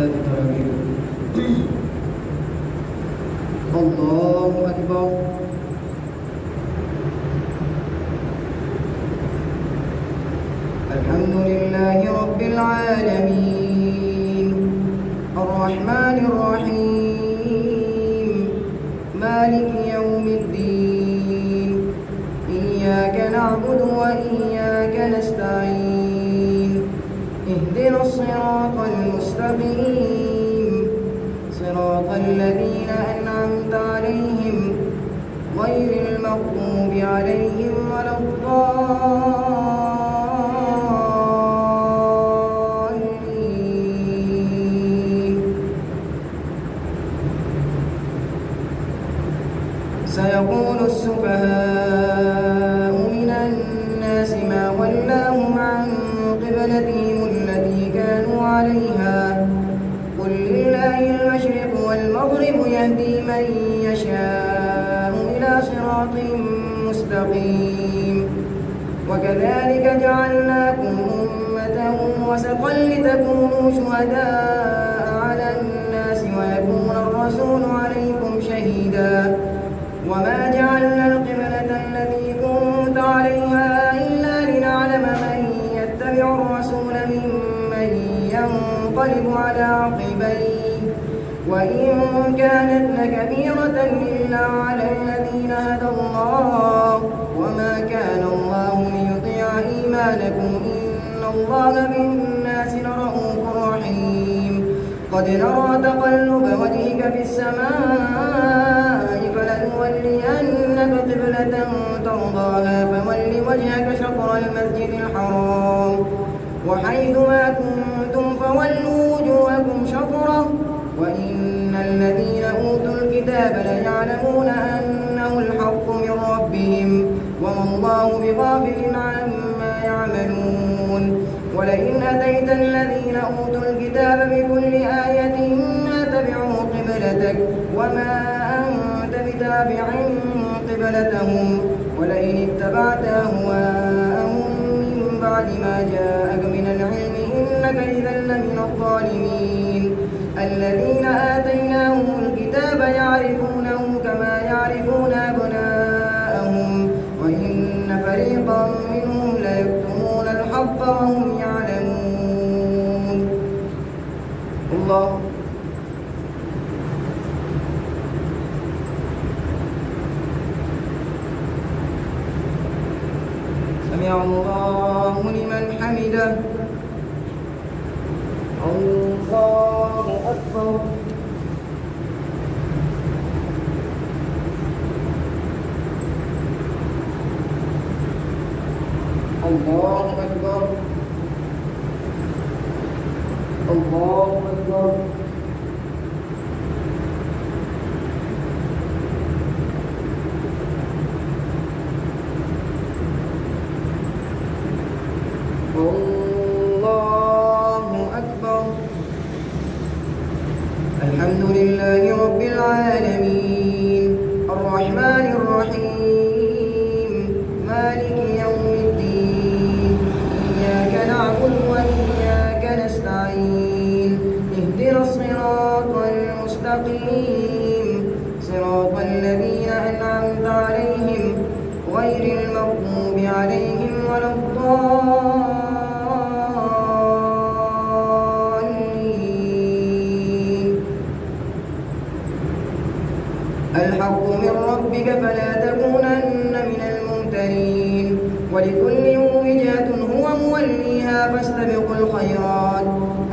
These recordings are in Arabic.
صلاة التراويح. الله أكبر. الحمد لله رب العالمين الرحمن الرحيم مالك يوم الدين إياك نعبد وإياك نستعين اهدنا الصراط المستقيم صراط الذين أنعمت عليهم غير المغضوب عليهم ولا الضالين. سيقول السفهاء من الناس ما ولاهم عن قبلتهم التي كانوا عليها قل لله المشرق والمغرب يهدي من يشاء إلى صراط مستقيم. وكذلك جعلناكم أمة وسطا لتكونوا شهداء على الناس ويكون الرسول عليكم شهيدا وما جعلنا القبلة التي كنت عليها إلا لنعلم من يتبع الرسول ممن ينقلب على عقبيه وإن كانت لكبيرة إلا على الذين هدى الله وما كان الله ليضيع إيمانكم إن الله بالناس لرءوف رحيم. قد نرى تقلب وجهك في السماء فلنولينك قبلة ترضاها فول وجهك شطر المسجد الحرام وحيث ما كنتم فولوا وجوهكم شطره وإن الذين أوتوا الكتاب ليعلمون أنه الحق من ربهم وما الله بغافل عما يعملون. ولئن أتيت الذين أوتوا الكتاب بكل آية ما تبعوا قبلتك وما أنت بتابع قبلتهم ولئن اتبعت أهواءهم من بعد ما جاءك من العلم إنك إذا لمن الظالمين. الذين آتيناهم الكتاب يعرفونه كما يعرفون أبناءهم وإن فريقا منهم ليكتمون الحق وهم يعلمون. الله سمع الله لمن حمده. الله أكبر. الله أكبر. الله أكبر. الله أكبر. الحمد لله رب العالمين الرحمن الرحيم مالك يوم الدين إياك نعبد وإياك نستعين اهدنا الصراط المستقيم صراط الذين أنعمت عليهم غير المغضوب عليهم ولا الضالين. الحق من ربك فلا تكونن من الممترين ولكل وجهة هو موليها فاستبقوا الخيرات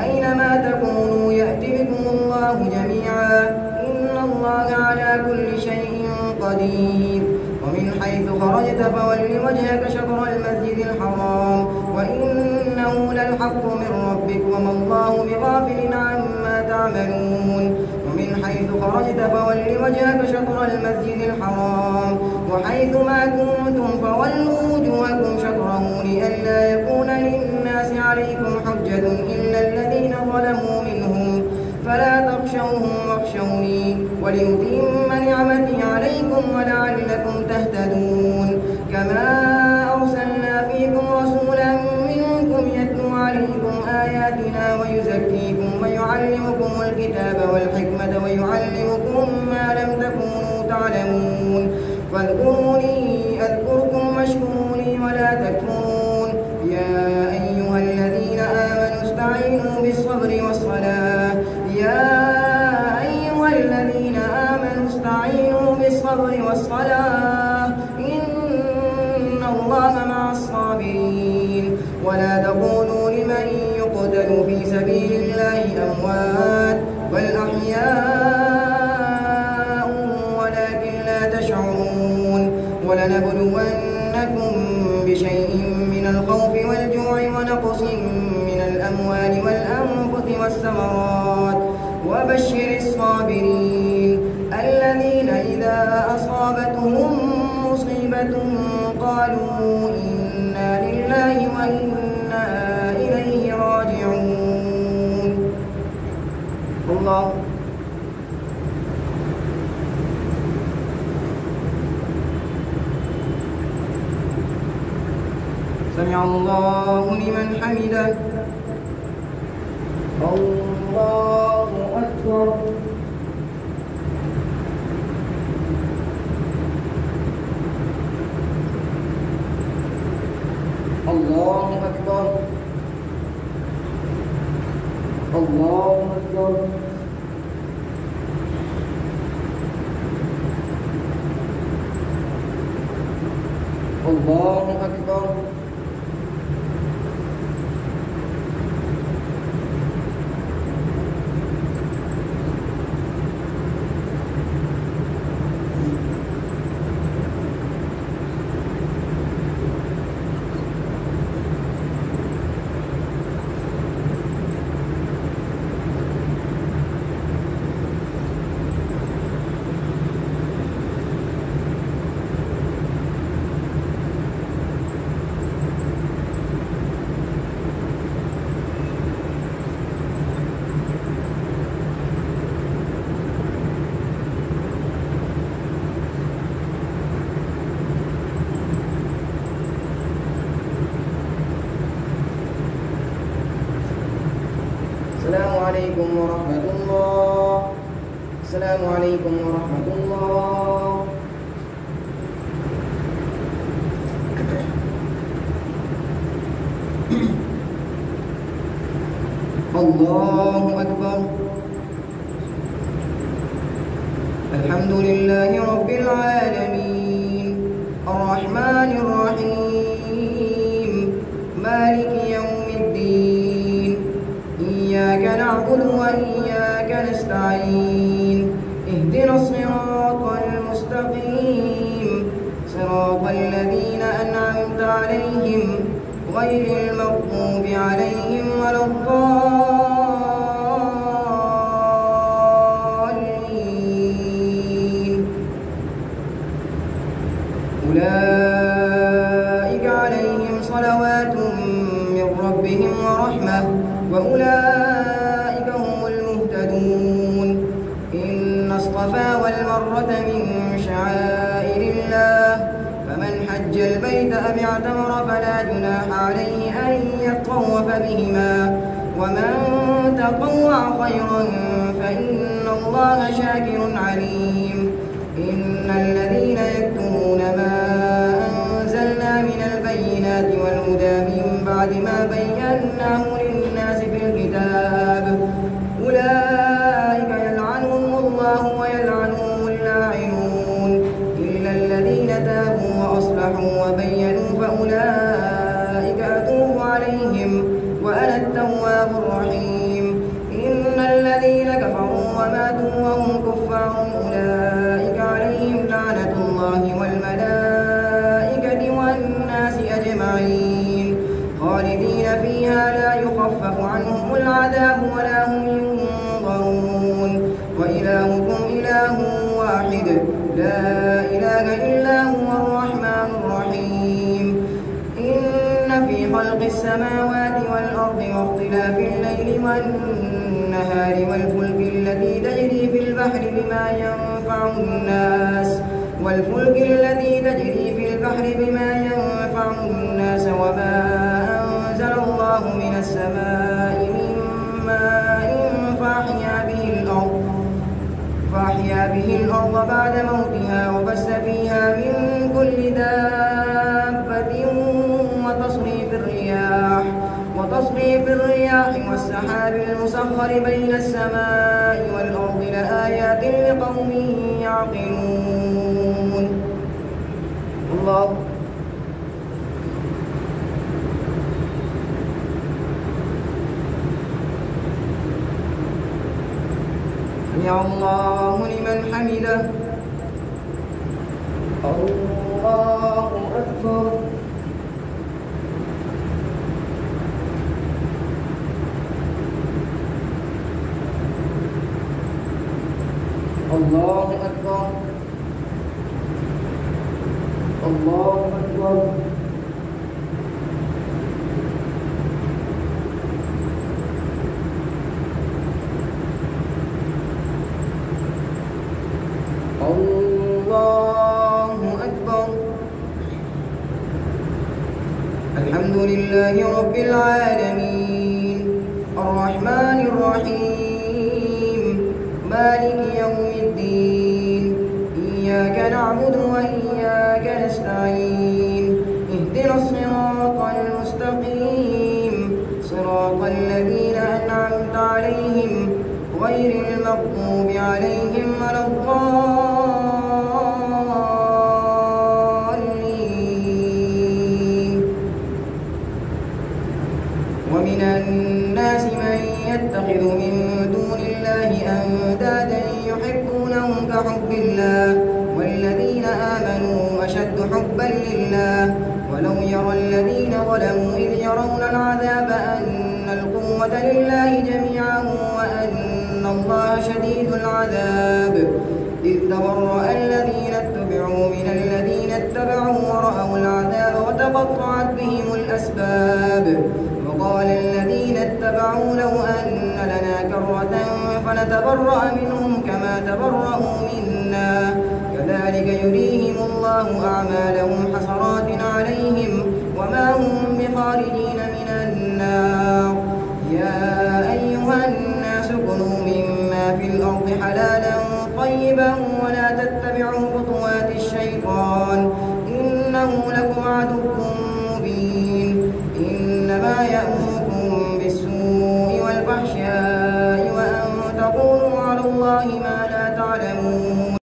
أينما تكونوا يأتي بكم الله جميعا إن الله على كل شيء قدير. ومن حيث خرجت فول وجهك شطر المسجد الحرام وإنه للحق من ربك وما الله بغافل عما تعملون. ومن حيث خرجت فول وجهك شطر المسجد الحرام وحيث ما كنتم فولوا وجوهكم شطره لئلا يكون للناس عليكم حجة إلا الذين ظلموا منهم فلا تخشوهم واخشوني ولأتم نعمتي عليكم ولعلكم تهتدون. كما أرسلنا فيكم رسولا منكم يتلو عليكم آياتنا ويزكيكم ويعلمكم ويعلمكم الكتاب والحكمة ويعلمكم ما لم تكونوا تعلمون فاذكروني أذكركم واشكروني ولا تكفرون يا أيها الذين آمنوا استعينوا بالصبر والصلاة إن الله مع الصابرين ولا تقولوا لمن يقتل في سبيل الله أموات بل أحياء ولكن لا تشعرون ولنبلونكم بشيء من الخوف والجوع ونقص من الأموال والأنفس والثمرات وبشر الصابرين الذين إذا أصابتهم مصيبة قالوا إنا لله وإنا إليه راجعون. الله سمع الله لمن حمده. الله أكبر. الله أكبر. الله أكبر. الله أكبر. السلام عليكم ورحمة الله. السلام عليكم ورحمة الله. الله أكبر. الحمد لله رب العالمين الرحمن الرحيم مالك يوم الدين إياك نعبد وإياك نستعين اهدنا الصراط المستقيم صراط الذين أنعمت عليهم غير المغضوب عليهم ولا الضالين أولئك عليهم صلوات من ربهم ورحمة وأولئك هم المهتدون إن الصفا والمروة من شعائر الله فمن حج البيت أو اعتمر فلا جناح عليه أن يطوف بهما ومن تطوع خيرا فإن الله شاكر عليم إن الذين يكتمون ما أنزلنا من البينات والهدى من بعد ما بيناه للناس في الكتاب أولئك يلعنهم الله ويلعنهم اللاعنون إلا الذين تابوا وأصلحوا وبينوا فأولئك أتوب عليهم وأنا التواب الرحيم إن الذين كفروا وماتوا وهم كفار أولئك عليهم لعنة الله والملائكة والناس أجمعين خالدين فيها لا يخفف عنهم العذاب ولا هم ينظرون وإلهكم إله واحد لا إله إلا هو الرحمن الرحيم إن في خلق السماوات والأرض واختلاف الليل والنهار والفلك التي تجري في البحر بما ينفع الناس وما أنزل الله من السماء من ماء بعد موتها وبث فيها من كل دابة وتصريف الرياح والسحاب المسخر بين السماء والأرض لآيات لقوم يعقلون. الله سمع الله لمن حمده. الله أكبر. الله أكبر. الله أكبر. الله أكبر. الحمد لله رب العالمين الرحمن الرحيم مالك يوم الدين إياك نعبد وإياك نستعين اهدنا الصراط المستقيم صراط الذين أنعمت عليهم غير المغضوب عليهم ولا الضالين. ومن الناس من يتخذ من دون الله أندادا يحبونهم كحب الله والذين آمنوا أشد حبا لله ولو يرى الذين ظلموا إذ يرون العذاب أن القوة لله جميعا وأن الله شديد العذاب إذ تبرأ الذين اتبعوا من الذين اتبعوا ورأوا العذاب وتقطعت بهم الأسباب وقال الذين اتبعوا لو أن لنا كرة فنتبرأ منهم كما تبرأوا منا كذلك يريهم الله أعمالهم حسرات